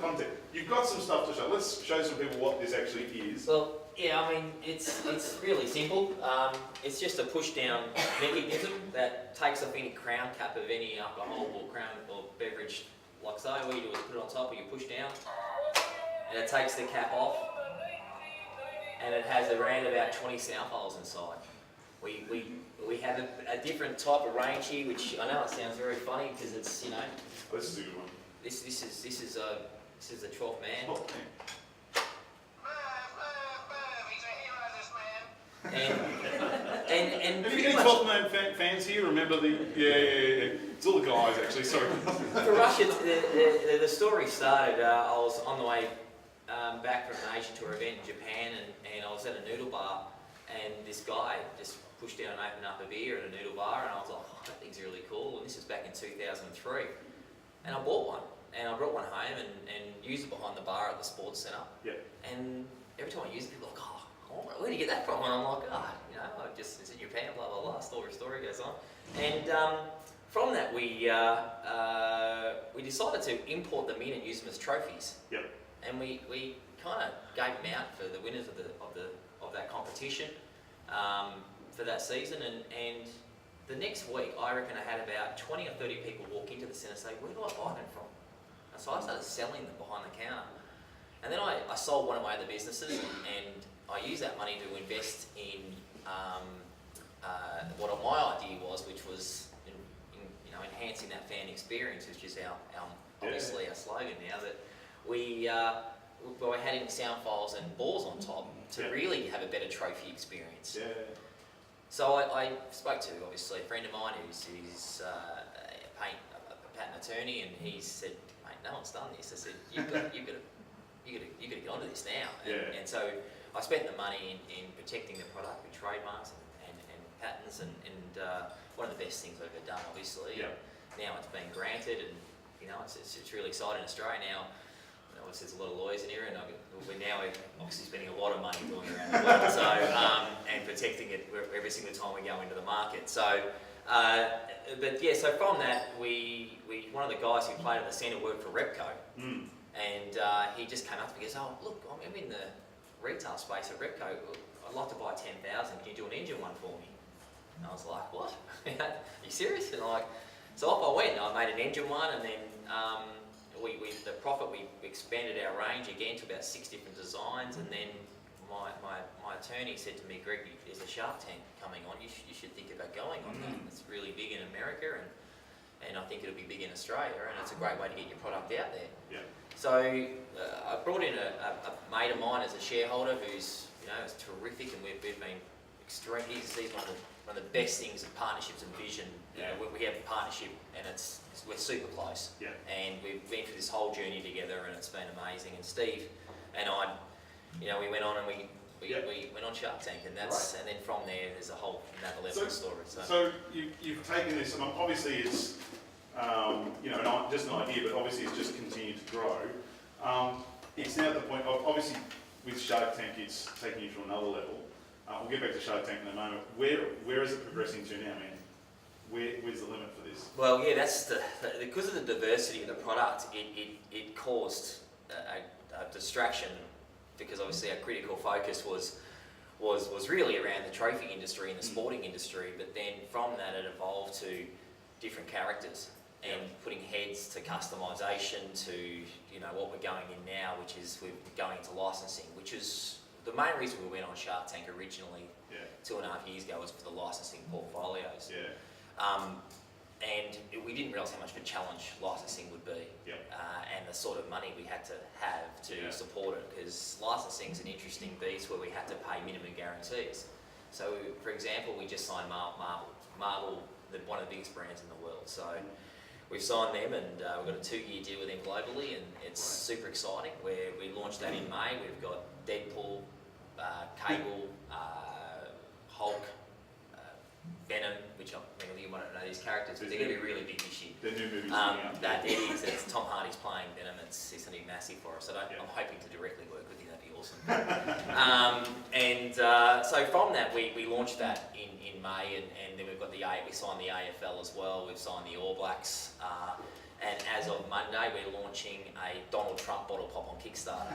content. You've got some stuff to show. Let's show some people what this actually is. Well, yeah, I mean, it's really simple. It's just a push-down mechanism that takes off any crown cap of any alcohol or crown or beverage. Like so, what you do is put it on top, or you push down, and it takes the cap off, and it has around about 20 sound files inside. We have a different type of range here, which I know it sounds very funny because it's, you know. Oh, this is a good one. This is a 12th man. Oh, And have you any 12th Man fans here? Remember the yeah. It's all the guys actually. Sorry. For Russia, the story started. I was on the way back from an Asian tour event in Japan, and I was at a noodle bar, and this guy just pushed down and opened up a beer at a noodle bar, and I was like, oh, that thing's really cool. And this was back in 2003, and I bought one, and I brought one home and used it behind the bar at the sports centre. Yeah. And every time I use it, people are like, oh, where did you get that from? And I'm like, it's in Japan, blah blah blah. Story goes on, and from that we decided to import them in and use them as trophies. Yep. And we kind of gave them out for the winners of that competition for that season, and the next week I reckon I had about 20 or 30 people walk into the centre and say, where do I buy them from? And so I started selling them behind the counter, and then I sold one of my other businesses, and I used that money to invest in what my idea was, which was in enhancing that fan experience, which is our obviously our slogan now. But we were adding sound files and balls on top to really have a better trophy experience. Yeah. So I spoke to obviously a friend of mine who's a patent attorney, and he said, mate, no one's done this. I said, you've got to get onto this now. And so I spent the money in protecting the product with trademarks and patents, and one of the best things I've ever done, obviously. Yeah. Now it's been granted, and it's really exciting in Australia now. Obviously there's a lot of lawyers in here, and we're now obviously spending a lot of money doing it around the world, so and protecting it every single time we go into the market. So, so from that, we one of the guys who played at the centre worked for Repco, and he just came up to me and goes, oh look, I'm in the retail space at Repco. I'd like to buy 10,000. Can you do an engine one for me? And I was like, what? Are you serious? And so off I went. I made an engine one, and then we expanded our range again to about 6 different designs, and then my attorney said to me, Greg, there's a Shark Tank coming on. You should think about going on that. It's really big in America, and I think it'll be big in Australia, and it's a great way to get your product out there. Yeah. So I brought in a mate of mine as a shareholder who's is terrific, and we've been extreme. He's one of the best things of partnerships and vision. We have a partnership, and we're super close. Yeah. And we've been through this whole journey together, and it's been amazing. And Steve and I, we went on and we went on Shark Tank, and that's and then from there there's a whole another level of story. So you've taken this, and obviously it's just an idea, but obviously it's just continued to grow. It's now at the point of, obviously with Shark Tank it's taking you to another level. We'll get back to Shark Tank in a moment. Where is it progressing to now, man? Where's the limit for this? Well, yeah, that's because of the diversity of the product, it caused a distraction, because obviously our critical focus was really around the trophy industry and the sporting industry, but then from that it evolved to different characters and putting heads to customisation to what we're going in now, which is we're going into licensing, which is the main reason we went on Shark Tank originally 2.5 years ago, was for the licensing portfolios. Yeah. And we didn't realise how much of a challenge licensing would be, and the sort of money we had to have to support it, because licensing is an interesting beast where we had to pay minimum guarantees. So, for example, we just signed Marvel, one of the biggest brands in the world. So we've signed them, and we've got a 2-year deal with them globally, and it's super exciting. We launched that in May. We've got Deadpool, Cable, Hulk, Venom, which you might not know these characters, but they're going to be really big this year. The new movie's coming out. That it is. It's Tom Hardy's playing Venom. It's going to be massive for us. I'm hoping to directly work with you. That'd be awesome. So from that, we launched that in May, and then we've got we signed the AFL as well. We've signed the All Blacks, And as of Monday, we're launching a Donald Trump bottle pop on Kickstarter.